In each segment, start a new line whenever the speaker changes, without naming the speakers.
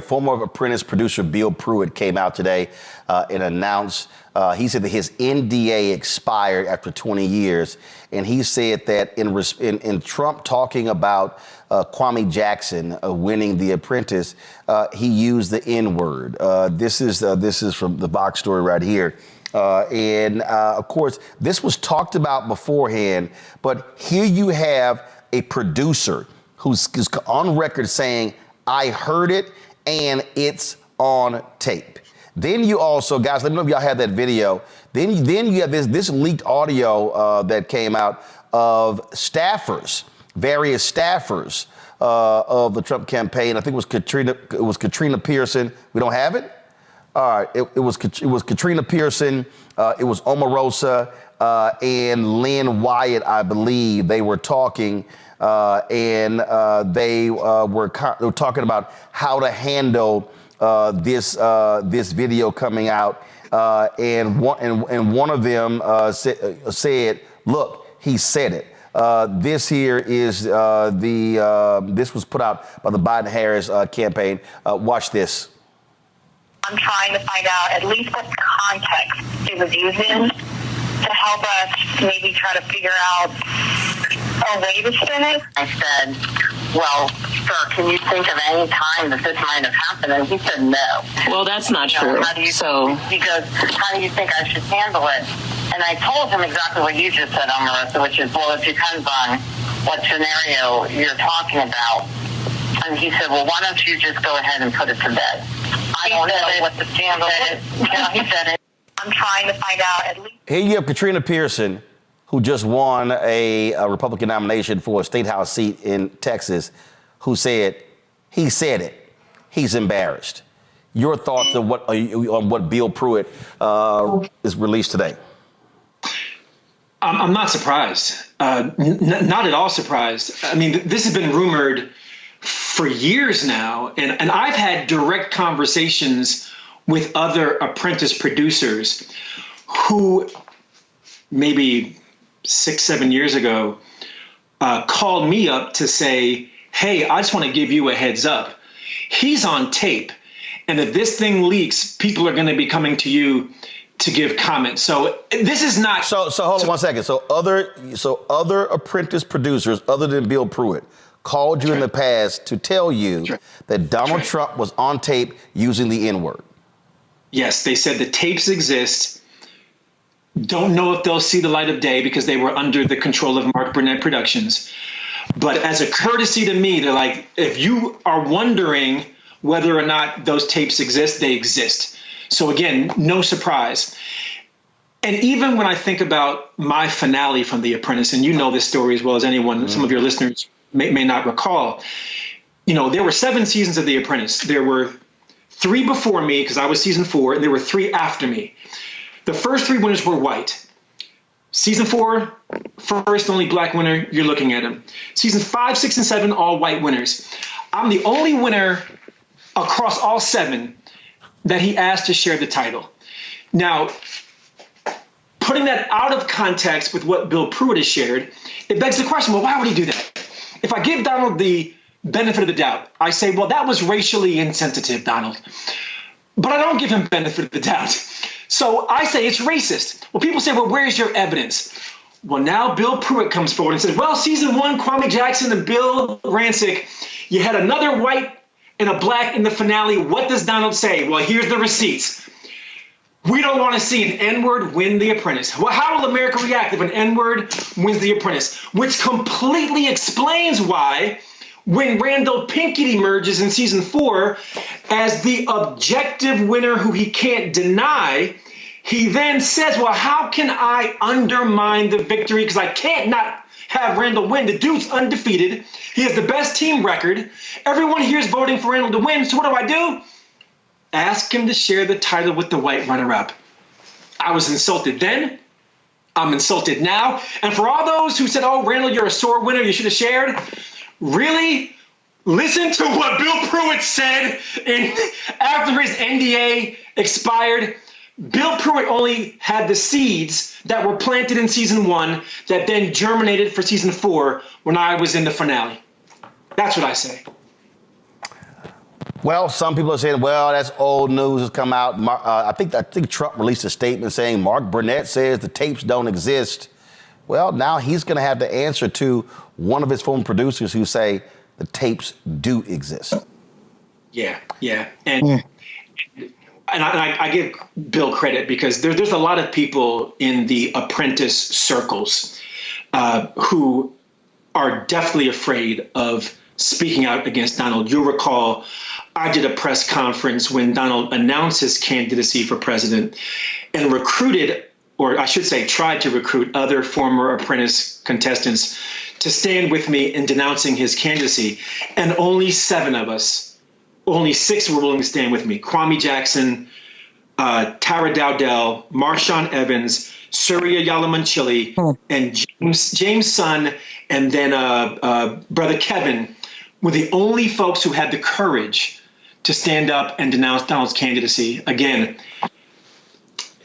Former Apprentice producer Bill Pruitt came out today and announced, he said that his NDA expired after 20 years. And he said that in Trump talking about Kwame Jackson winning The Apprentice, he used the N-word. This is from the box story right here. Of course, this was talked about beforehand, but here you have a producer who's on record saying, I heard it and it's on tape. Then you also, guys, let me know if y'all have that video. Then you have this leaked audio that came out of staffers, various staffers of the Trump campaign. I think it was Katrina Pearson. We don't have it? All right, it was Katrina Pearson, it was Omarosa, and Lynn Wyatt, I believe. They were talking, they were talking about how to handle this video coming out, and one of them said, "Look, he said it." This here is this was put out by the Biden-Harris campaign. Watch this.
I'm trying to find out at least what context it was used in to help us maybe try to figure out a way to spin it.
I said, well, sir, can you think of any time that this might have happened? And he said no.
Well, that's not true.
He goes, how do you think I should handle it? And I told him exactly what you just said, Marissa, which is, well, it depends on what scenario you're talking about. And he said, well, why don't you just go ahead and put it to bed? I don't know what the scandal is. He said it.
I'm trying to find out at least.
Here you have Katrina Pearson, who just won a Republican nomination for a state house seat in Texas, who said, he said it. He's embarrassed. Your thoughts on what Bill Pruitt is released today?
I'm not surprised. Not at all surprised. I mean, this has been rumored for years now, and I've had direct conversations with other Apprentice producers who maybe 6-7 years ago called me up to say, hey, I just want to give you a heads up. He's on tape, and if this thing leaks, people are going to be coming to you to give comments. So this is not.
So hold on 1 second. So other Apprentice producers other than Bill Pruitt called you in the past to tell you that Donald Trump was on tape using the N-word.
Yes, they said the tapes exist. Don't know if they'll see the light of day because they were under the control of Mark Burnett Productions. But as a courtesy to me, they're like, if you are wondering whether or not those tapes exist, they exist. So again, no surprise. And even when I think about my finale from The Apprentice, and you know this story as well as anyone, some of your listeners may not recall, you know, there were 7 seasons of The Apprentice. There were 3 before me because I was season 4, and there were 3 after me. The first 3 winners were white. Season 4, first only black winner, you're looking at him. Season 5, 6, and 7, all white winners. I'm the only winner across all 7 that he asked to share the title. Now, putting that out of context with what Bill Pruitt has shared, it begs the question, well, why would he do that? If I give Donald the benefit of the doubt, I say, well, that was racially insensitive, Donald. But I don't give him benefit of the doubt. So I say it's racist. Well, people say, well, where's your evidence? Well, now Bill Pruitt comes forward and says, well, season 1, Kwame Jackson and Bill Rancic, you had another white and a black in the finale. What does Donald say? Well, here's the receipts. We don't want to see an N-word win The Apprentice. Well, how will America react if an N-word wins The Apprentice? Which completely explains why when Randal Pinkett emerges in season 4 as the objective winner who he can't deny, he then says, well, how can I undermine the victory? Because I can't not have Randal win. The dude's undefeated. He has the best team record. Everyone here is voting for Randal to win. So what do? Ask him to share the title with the white runner-up. I was insulted then. I'm insulted now. And for all those who said, oh, Randal, you're a sore winner, you should have shared. Really? Listen to what Bill Pruitt said after his NDA expired. Bill Pruitt only had the seeds that were planted in season 1 that then germinated for season 4 when I was in the finale. That's what I say.
Well, some people are saying, well, that's old news has come out. I think Trump released a statement saying Mark Burnett says the tapes don't exist. Well, now he's going to have to answer to one of his former producers who say the tapes do exist.
Yeah. And I give Bill credit because there's a lot of people in the Apprentice circles who are definitely afraid of speaking out against Donald. You'll recall I did a press conference when Donald announced his candidacy for president and recruited, or I should say tried to recruit, other former Apprentice contestants to stand with me in denouncing his candidacy. And only 7 of us, only 6 were willing to stand with me. Kwame Jackson, Tara Dowdell, Marshawn Evans, Surya Yalamanchili, and James Son, and then Brother Kevin were the only folks who had the courage to stand up and denounce Donald's candidacy. Again,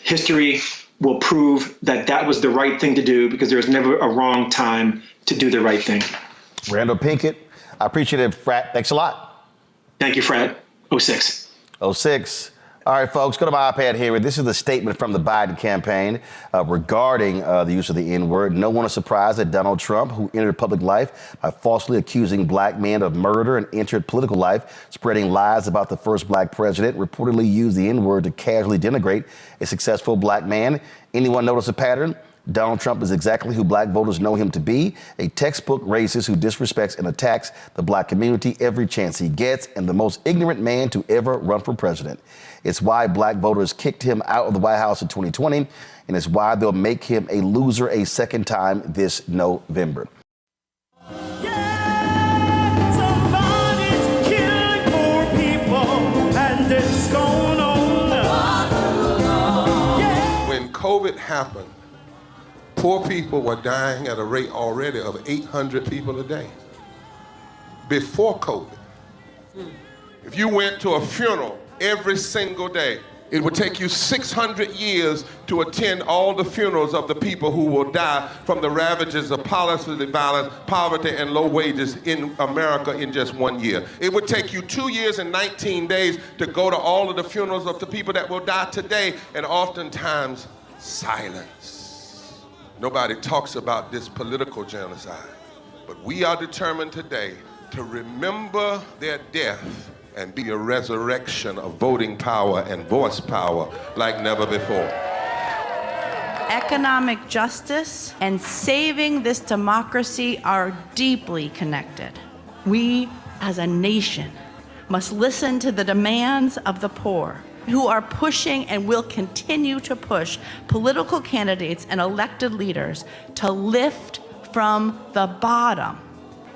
history will prove that that was the right thing to do because there was never a wrong time to do the right thing.
Randal Pinkett, I appreciate it, Frat. Thanks a lot.
Thank you, Frat. 06.
06. All right, folks, go to my iPad here. This is the statement from the Biden campaign regarding the use of the N-word. No one is surprised that Donald Trump, who entered public life by falsely accusing black men of murder and entered political life, spreading lies about the first black president, reportedly used the N-word to casually denigrate a successful black man. Anyone notice a pattern? Donald Trump is exactly who black voters know him to be, a textbook racist who disrespects and attacks the black community every chance he gets, and the most ignorant man to ever run for president. It's why black voters kicked him out of the White House in 2020, and it's why they'll make him a loser a second time this November.
Somebody's killing poor people, and it's going on.
When COVID happened, poor people were dying at a rate already of 800 people a day. Before COVID, if you went to a funeral every single day, it would take you 600 years to attend all the funerals of the people who will die from the ravages of policy violence, poverty, and low wages in America in just 1 year. It would take you 2 years and 19 days to go to all of the funerals of the people that will die today, and oftentimes silence. Nobody talks about this political genocide, but we are determined today to remember their death and be a resurrection of voting power and voice power like never before.
Economic justice and saving this democracy are deeply connected. We, as a nation, must listen to the demands of the poor, who are pushing and will continue to push political candidates and elected leaders to lift from the bottom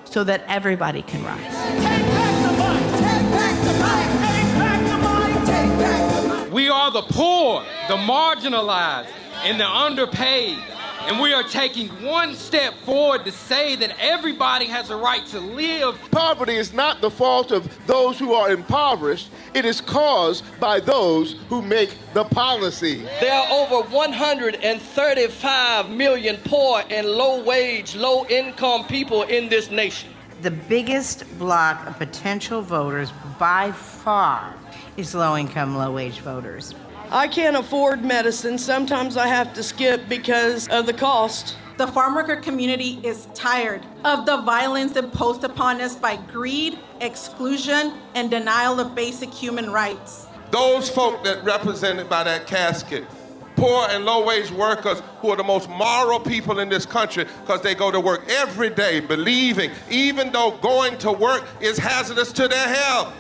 so that everybody can rise.
Take back the mic, take back the mic, take back the mic, take back the mic.
We are the poor, the marginalized, and the underpaid. And we are taking one step forward to say that everybody has a right to live.
Poverty is not the fault of those who are impoverished. It is caused by those who make the policy.
There are over 135 million poor and low-wage, low-income people in this nation.
The biggest block of potential voters by far is low-income, low-wage voters.
I can't afford medicine. Sometimes I have to skip because of the cost.
The farm worker community is tired of the violence imposed upon us by greed, exclusion, and denial of basic human rights.
Those folk that represented by that casket, poor and low-wage workers who are the most moral people in this country because they go to work every day believing, even though going to work is hazardous to their health.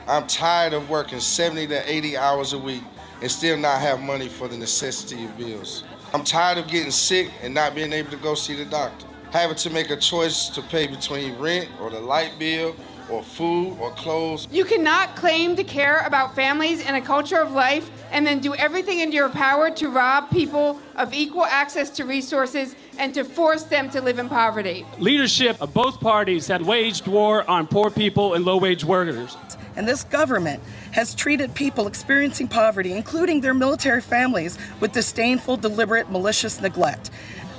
I'm tired of working 70 to 80 hours a week and still not have money for the necessity of bills. I'm tired of getting sick and not being able to go see the doctor. Having to make a choice to pay between rent or the light bill or food or clothes.
You cannot claim to care about families and a culture of life and then do everything in your power to rob people of equal access to resources and to force them to live in poverty.
Leadership of both parties had waged war on poor people and low-wage workers.
And this government has treated people experiencing poverty, including their military families, with disdainful, deliberate, malicious neglect.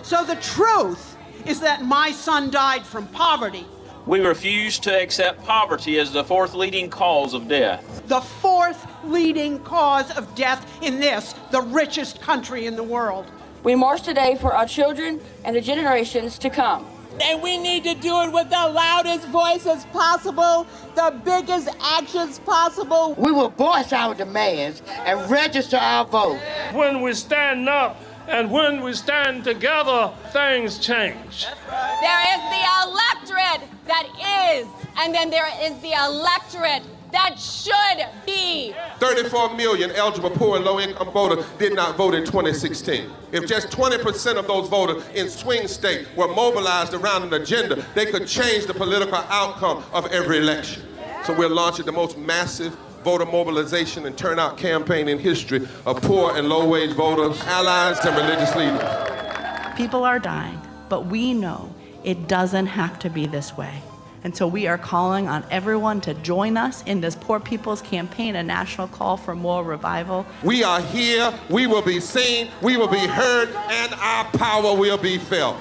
So the truth is that my son died from poverty, We refuse to accept poverty as the fourth leading cause of death.
The fourth leading cause of death in this, the richest country in the world.
We march today for our children and the generations to come.
And we need to do it with the loudest voices possible, the biggest actions possible.
We will voice our demands and register our vote.
When we stand up and when we stand together, things change.
There is the electorate that is, and then there is the electorate that should be.
34 million eligible poor and low-income voters did not vote in 2016. If just 20% of those voters in swing states were mobilized around an agenda, they could change the political outcome of every election. So we're launching the most massive voter mobilization and turnout campaign in history of poor and low-wage voters, allies, and religious leaders.
People are dying, but we know it doesn't have to be this way. And so we are calling on everyone to join us in this Poor People's Campaign, a national call for moral revival.
We are here, we will be seen, we will be heard, and our power will be felt.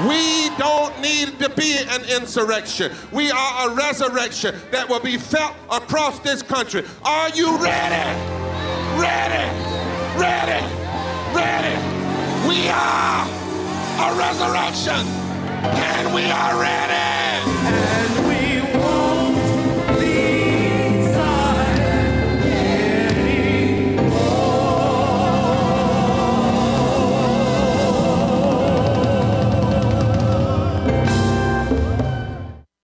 We don't need to be an insurrection. We are a resurrection that will be felt across this country. Are you ready? Ready? Ready? Ready? We are a resurrection, and we are ready. And